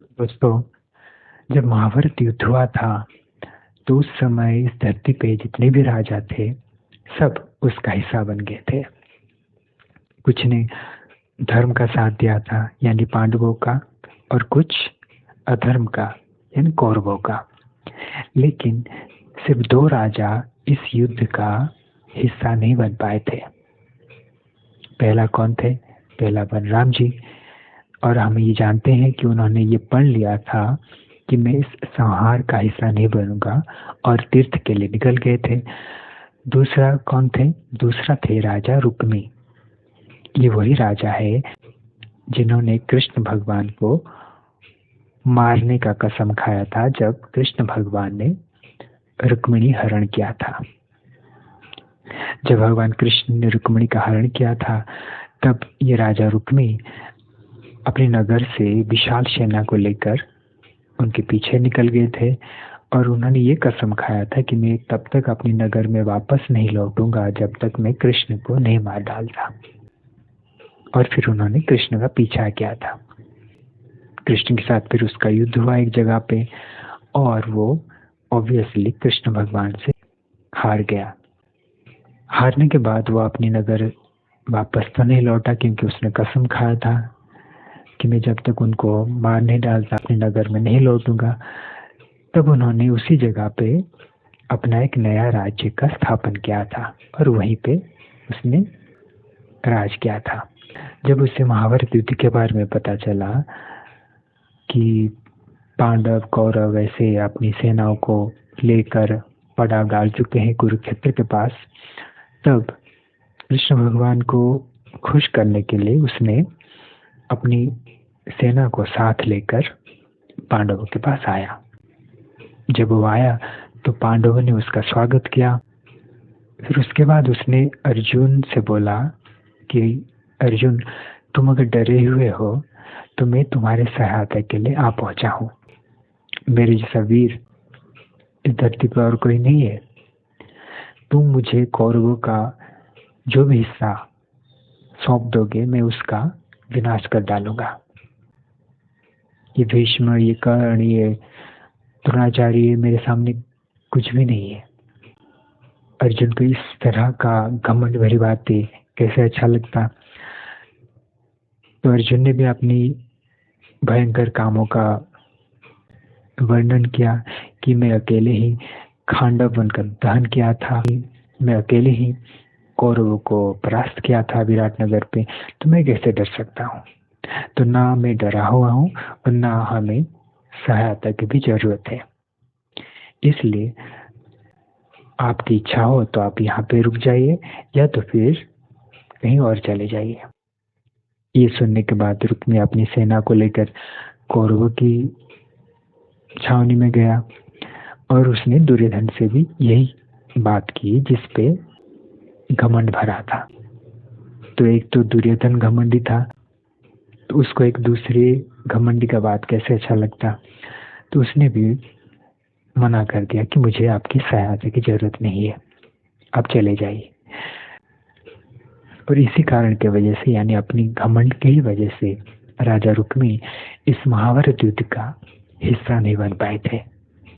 दोस्तों, जब महाभारत युद्ध हुआ था तो उस समय इस धरती पे जितने भी राजा थे सब उसका हिस्सा बन गए थे। कुछ ने धर्म का साथ दिया था यानी पांडवों का, और कुछ अधर्म का यानी कौरवों का। लेकिन सिर्फ दो राजा इस युद्ध का हिस्सा नहीं बन पाए थे। पहला कौन थे? पहला बलराम जी। और हम ये जानते हैं कि उन्होंने ये पढ़ लिया था कि मैं इस संहार का हिस्सा नहीं बनूंगा, और तीर्थ के लिए निकल गए थे। दूसरा कौन थे? दूसरा थे राजा रुक्मी। ये वही राजा है जिन्होंने कृष्ण भगवान को मारने का कसम खाया था जब कृष्ण भगवान ने रुक्मिणी हरण किया था। जब भगवान कृष्ण ने रुक्मिणी का हरण किया था तब ये राजा रुक्मी अपने नगर से विशाल सेना को लेकर उनके पीछे निकल गए थे, और उन्होंने ये कसम खाया था कि मैं तब तक अपने नगर में वापस नहीं लौटूंगा जब तक मैं कृष्ण को नहीं मार डालता। और फिर उन्होंने कृष्ण का पीछा किया था। कृष्ण के साथ फिर उसका युद्ध हुआ एक जगह पे, और वो ऑब्वियसली कृष्ण भगवान से हार गया। हारने के बाद वो अपने नगर वापस तो नहीं लौटा, क्योंकि उसने कसम खाया था कि मैं जब तक उनको मार नहीं डालता अपने नगर में नहीं लौटूंगा। तब उन्होंने उसी जगह पे अपना एक नया राज्य का स्थापन किया था, और वहीं पे उसने राज किया था। जब उसे महाभारत युद्ध के बारे में पता चला कि पांडव कौरव ऐसे अपनी सेनाओं को लेकर पड़ाव डाल चुके हैं कुरुक्षेत्र के पास, तब कृष्ण भगवान को खुश करने के लिए उसने अपनी सेना को साथ लेकर पांडवों के पास आया। जब वो आया तो पांडवों ने उसका स्वागत किया। फिर उसके बाद उसने अर्जुन से बोला कि अर्जुन, तुम अगर डरे हुए हो तो मैं तुम्हारे सहायता के लिए आ पहुंचा हूँ। मेरे जैसा वीर इस धरती पर और कोई नहीं है। तुम मुझे कौरवों का जो भी हिस्सा सौंप दोगे मैं उसका विनाश कर डालूंगा। ये भीष्म, ये कर्ण, ये द्रोणाचार्य मेरे सामने कुछ भी नहीं है। अर्जुन को इस तरह का घमंड भरी बातें कैसे अच्छा लगता। तो अर्जुन ने भी अपनी भयंकर कामों का वर्णन किया कि मैं अकेले ही खांडव वन का दहन किया था, मैं अकेले ही कौरवों को परास्त किया था विराटनगर पे, तो मैं कैसे डर सकता हूँ। तो ना मैं डरा हुआ हूँ और ना हमें सहायता की भी जरूरत है। इसलिए आपकी इच्छा हो तो आप यहाँ पे रुक जाइए या तो फिर कहीं और चले जाइए। ये सुनने के बाद रुक्मी अपनी सेना को लेकर कौरवों की छावनी में गया, और उसने दुर्योधन से भी यही बात की जिसपे घमंड भरा था। तो एक तो दुर्योधन घमंडी था, तो उसको एक दूसरे घमंडी का बात कैसे अच्छा लगता। तो उसने भी मना कर दिया कि मुझे आपकी सहायता की जरूरत नहीं है, आप चले जाइए। और इसी कारण की वजह से, यानी अपनी घमंड की ही वजह से, राजा रुक्मी इस महाभारत युद्ध का हिस्सा नहीं बन पाए थे।